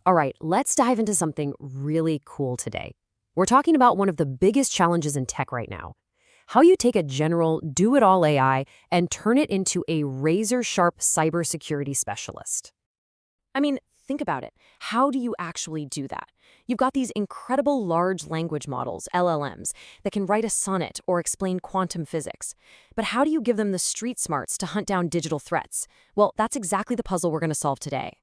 All right, let's dive into something really cool today. We're talking about one of the biggest challenges in tech right now. How you take a general, do-it-all AI and turn it into a razor-sharp cybersecurity specialist. I mean, think about it. How do you actually do that? You've got these incredible large language models, LLMs, that can write a sonnet or explain quantum physics. But how do you give them the street smarts to hunt down digital threats? Well, that's exactly the puzzle we're going to solve today.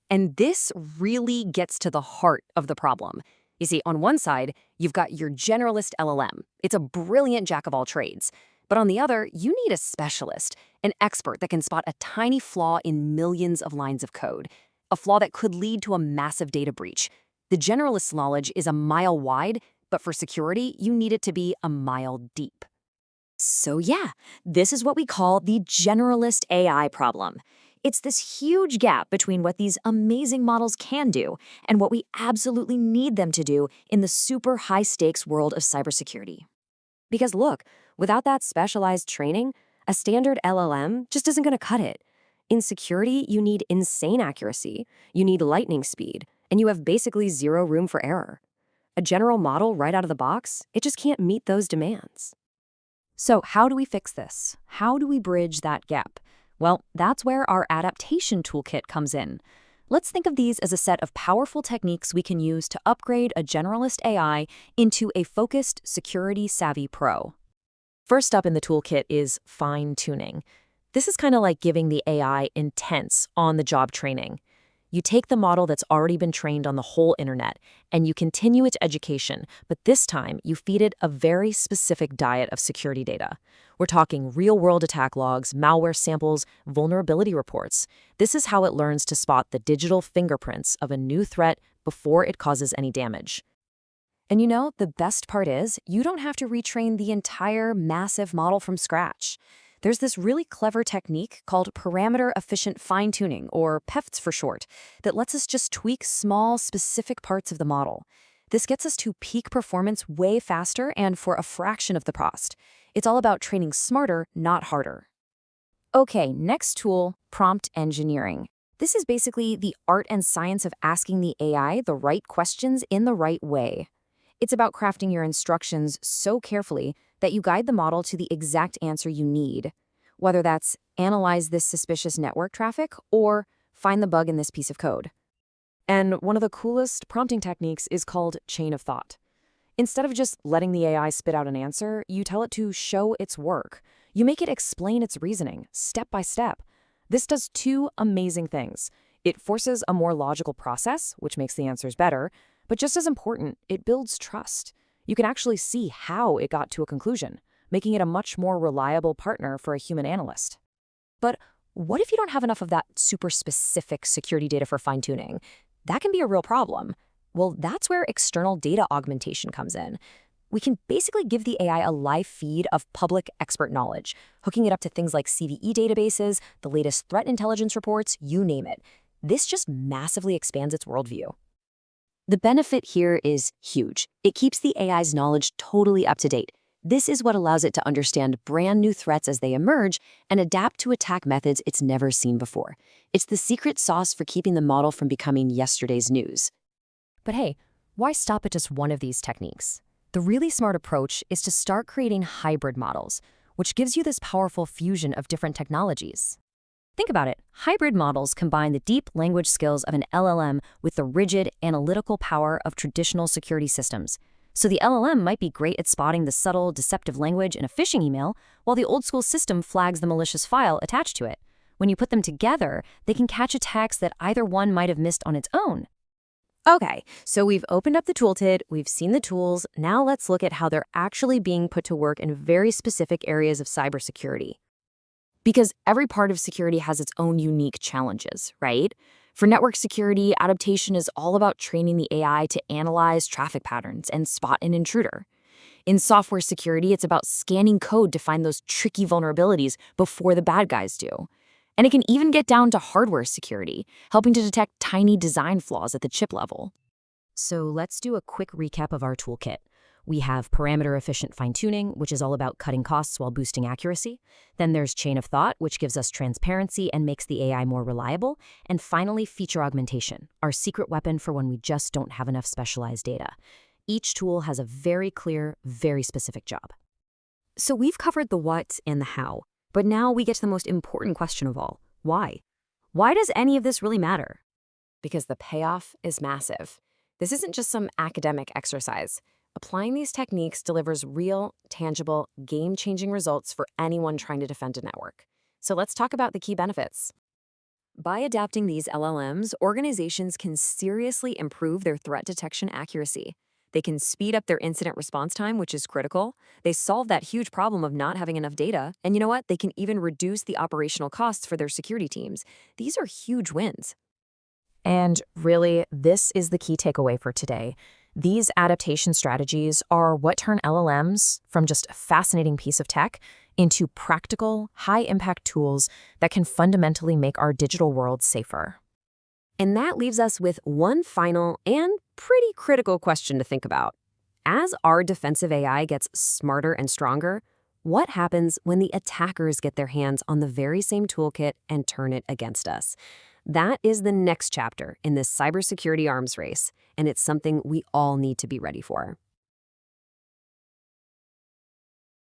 And this really gets to the heart of the problem. You see, on one side, you've got your generalist LLM. It's a brilliant jack of all trades. But on the other, you need a specialist, an expert that can spot a tiny flaw in millions of lines of code, a flaw that could lead to a massive data breach. The generalist's knowledge is a mile wide, but for security, you need it to be a mile deep. So yeah, this is what we call the generalist AI problem. It's this huge gap between what these amazing models can do and what we absolutely need them to do in the super high-stakes world of cybersecurity. Because look, without that specialized training, a standard LLM just isn't going to cut it. In security, you need insane accuracy, you need lightning speed, and you have basically zero room for error. A general model right out of the box, it just can't meet those demands. So how do we fix this? How do we bridge that gap? Well, that's where our adaptation toolkit comes in. Let's think of these as a set of powerful techniques we can use to upgrade a generalist AI into a focused, security-savvy pro. First up in the toolkit is fine-tuning. This is kind of like giving the AI intense, on-the-job training. You take the model that's already been trained on the whole internet, and you continue its education, but this time you feed it a very specific diet of security data. We're talking real-world attack logs, malware samples, vulnerability reports. This is how it learns to spot the digital fingerprints of a new threat before it causes any damage. And you know, the best part is, you don't have to retrain the entire massive model from scratch. There's this really clever technique called parameter-efficient fine-tuning, or PEFTs for short, that lets us just tweak small, specific parts of the model. This gets us to peak performance way faster and for a fraction of the cost. It's all about training smarter, not harder. Okay, next tool, prompt engineering. This is basically the art and science of asking the AI the right questions in the right way. It's about crafting your instructions so carefully that you guide the model to the exact answer you need, whether that's analyze this suspicious network traffic or find the bug in this piece of code. And one of the coolest prompting techniques is called chain of thought. Instead of just letting the AI spit out an answer, you tell it to show its work. You make it explain its reasoning, step by step. This does two amazing things. It forces a more logical process, which makes the answers better, but just as important, it builds trust. You can actually see how it got to a conclusion, making it a much more reliable partner for a human analyst. But what if you don't have enough of that super specific security data for fine-tuning? That can be a real problem. Well, that's where external data augmentation comes in. We can basically give the AI a live feed of public expert knowledge, hooking it up to things like CVE databases, the latest threat intelligence reports, you name it. This just massively expands its worldview. The benefit here is huge. It keeps the AI's knowledge totally up to date. This is what allows it to understand brand new threats as they emerge and adapt to attack methods it's never seen before. It's the secret sauce for keeping the model from becoming yesterday's news. But hey, why stop at just one of these techniques? The really smart approach is to start creating hybrid models, which gives you this powerful fusion of different technologies. Think about it. Hybrid models combine the deep language skills of an LLM with the rigid, analytical power of traditional security systems. So the LLM might be great at spotting the subtle, deceptive language in a phishing email, while the old-school system flags the malicious file attached to it. When you put them together, they can catch attacks that either one might have missed on its own. Okay, so we've opened up the toolkit, we've seen the tools, now let's look at how they're actually being put to work in very specific areas of cybersecurity. Because every part of security has its own unique challenges, right? For network security, Adaptation is all about training the AI to analyze traffic patterns and spot an intruder. In software security, it's about scanning code to find those tricky vulnerabilities before the bad guys do. And it can even get down to hardware security, helping to detect tiny design flaws at the chip level. So let's do a quick recap of our toolkit. We have parameter-efficient fine-tuning, which is all about cutting costs while boosting accuracy. Then there's chain of thought, which gives us transparency and makes the AI more reliable. And finally, feature augmentation, our secret weapon for when we just don't have enough specialized data. Each tool has a very clear, very specific job. So we've covered the what and the how, but now we get to the most important question of all. Why? Why does any of this really matter? Because the payoff is massive. This isn't just some academic exercise. Applying these techniques delivers real, tangible, game-changing results for anyone trying to defend a network. So let's talk about the key benefits. By adapting these LLMs, organizations can seriously improve their threat detection accuracy. They can speed up their incident response time, which is critical. They solve that huge problem of not having enough data. And you know what? They can even reduce the operational costs for their security teams. These are huge wins. And really, this is the key takeaway for today. These adaptation strategies are what turn LLMs from just a fascinating piece of tech into practical, high-impact tools that can fundamentally make our digital world safer. And that leaves us with one final and pretty critical question to think about. As our defensive AI gets smarter and stronger, what happens when the attackers get their hands on the very same toolkit and turn it against us? That is the next chapter in this cybersecurity arms race, and it's something we all need to be ready for.